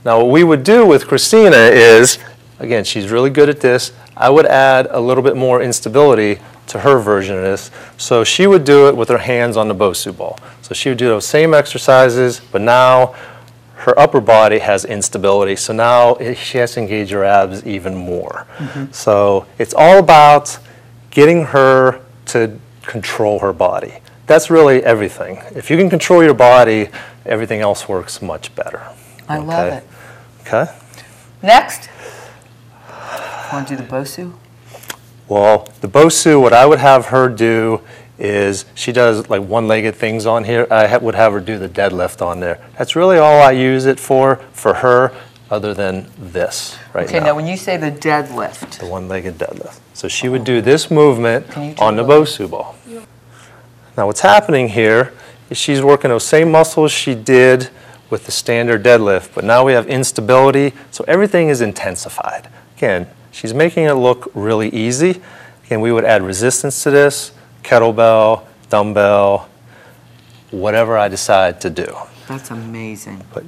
Now what we would do with Christina is, again, she's really good at this. I would add a little bit more instability to her version of this. So she would do it with her hands on the Bosu ball. So she would do those same exercises, but now her upper body has instability. So now she has to engage her abs even more. So it's all about getting her to control her body. That's really everything. If you can control your body, everything else works much better. I love it. Okay. Next. Want to do the Bosu? Well, the Bosu, what I would have her do is she does like one-legged things on here. I would have her do the deadlift on there. That's really all I use it for her, other than this right now. Okay, now when you say the deadlift. The one-legged deadlift. So she would do this movement on the Bosu ball. Now what's happening here is she's working those same muscles she did with the standard deadlift, but now we have instability, so everything is intensified. Again, she's making it look really easy. Again, we would add resistance to this, kettlebell, dumbbell, whatever I decide to do. That's amazing. But,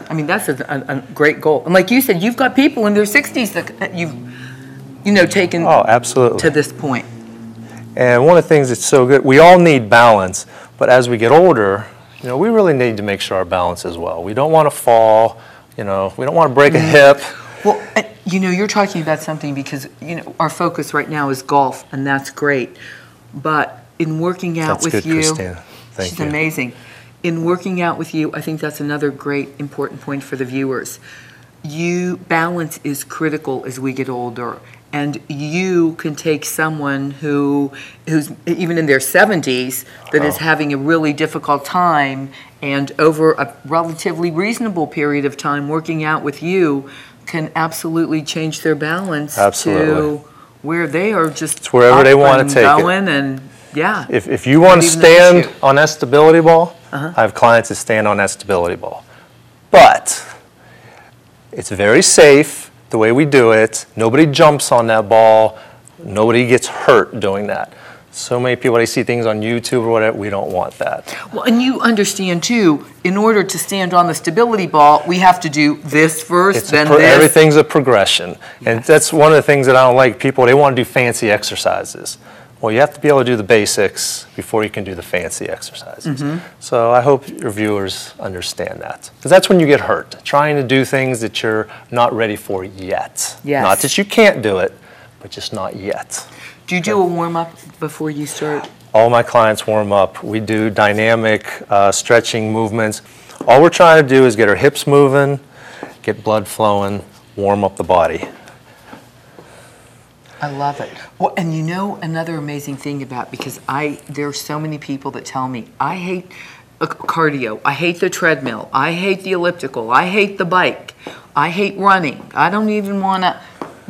I mean, that's a great goal. And like you said, you've got people in their 60s that you've, you know, taken absolutely to this point. And one of the things that's so good, we all need balance, but as we get older, you know, we really need to make sure our balance is well. We don't want to fall, you know, we don't want to break a hip. Well, you know, you're talking about something because, you know, our focus right now is golf, and that's great. But in working out with you, Christina. Thank she's you. amazing. In working out with you, I think that's another great important point for the viewers. Balance is critical as we get older. And you can take someone who's even in their 70s that is having a really difficult time, and over a relatively reasonable period of time working out with you can absolutely change their balance to where they are just it's wherever they want to take going, and yeah. If you want to stand on that stability ball, I have clients that stand on that stability ball. But it's very safe the way we do it. Nobody jumps on that ball. Nobody gets hurt doing that. So many people, they see things on YouTube or whatever, we don't want that. Well, and you understand too, in order to stand on the stability ball, we have to do this first, then this. Everything's a progression. And that's one of the things that I don't like. People, they want to do fancy exercises. Well, you have to be able to do the basics before you can do the fancy exercises. So I hope your viewers understand that. Because that's when you get hurt, trying to do things that you're not ready for yet. Yes. Not that you can't do it, but just not yet. Do you do a warm-up before you start? All my clients warm up. We do dynamic stretching movements. All we're trying to do is get our hips moving, get blood flowing, warm up the body. I love it. Well, and you know another amazing thing about, because there are so many people that tell me, I hate cardio, I hate the treadmill, I hate the elliptical, I hate the bike, I hate running, I don't even want to.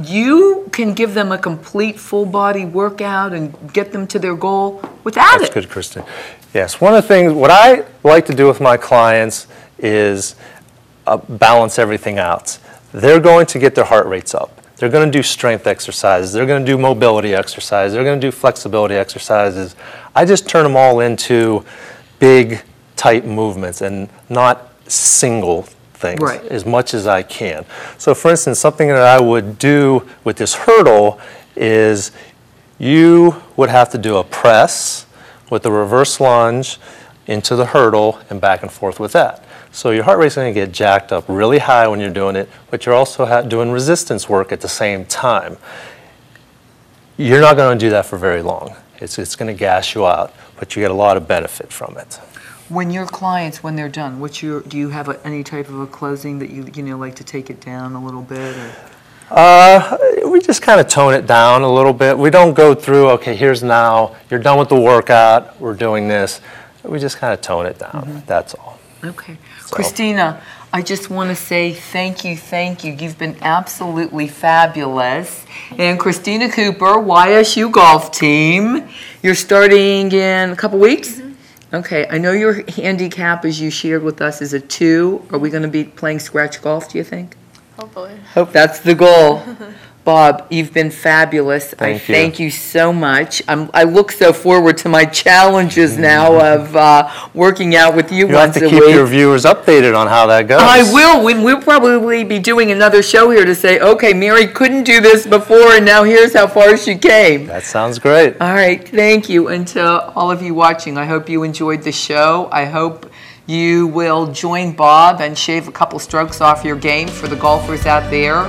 You can give them a complete full body workout and get them to their goal without it. That's good, Kristen. Yes, one of the things, what I like to do with my clients is balance everything out. They're going to get their heart rates up. They're going to do strength exercises. They're going to do mobility exercises. They're going to do flexibility exercises. I just turn them all into big, tight movements and not single things as much as I can. So for instance, something that I would do with this hurdle is you would have to do a press with a reverse lunge into the hurdle and back and forth with that. So your heart rate's going to get jacked up really high when you're doing it, but you're also doing resistance work at the same time. You're not going to do that for very long. It's going to gas you out, but you get a lot of benefit from it. When your clients, when they're done, do you have any type of a closing that you know, like to take it down a little bit? Or? We just kind of tone it down a little bit. We don't go through, okay, here's now, you're done with the workout, we're doing this. We just kind of tone it down, that's all. Okay. So. Christina, I just want to say thank you, thank you. You've been absolutely fabulous. And Christina Cooper, YSU golf team, you're starting in a couple weeks? Okay, I know your handicap, as you shared with us, is a 2. Are we going to be playing scratch golf, do you think? Hopefully. Hope that's the goal. Bob, you've been fabulous. Thank you so much. I look so forward to my challenges now of working out with you once a week. You have to keep your viewers updated on how that goes. I will. We'll probably be doing another show here to say, okay, Mary couldn't do this before, and now here's how far she came. That sounds great. All right, thank you. And to all of you watching, I hope you enjoyed the show. I hope you will join Bob and shave a couple strokes off your game for the golfers out there.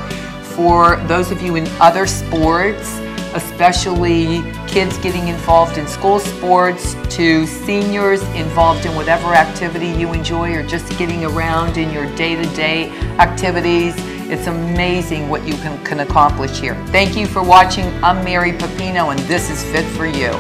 For those of you in other sports, especially kids getting involved in school sports, to seniors involved in whatever activity you enjoy or just getting around in your day-to-day activities, it's amazing what you can accomplish here. Thank you for watching. I'm Mary Pepino, and this is Fit for You.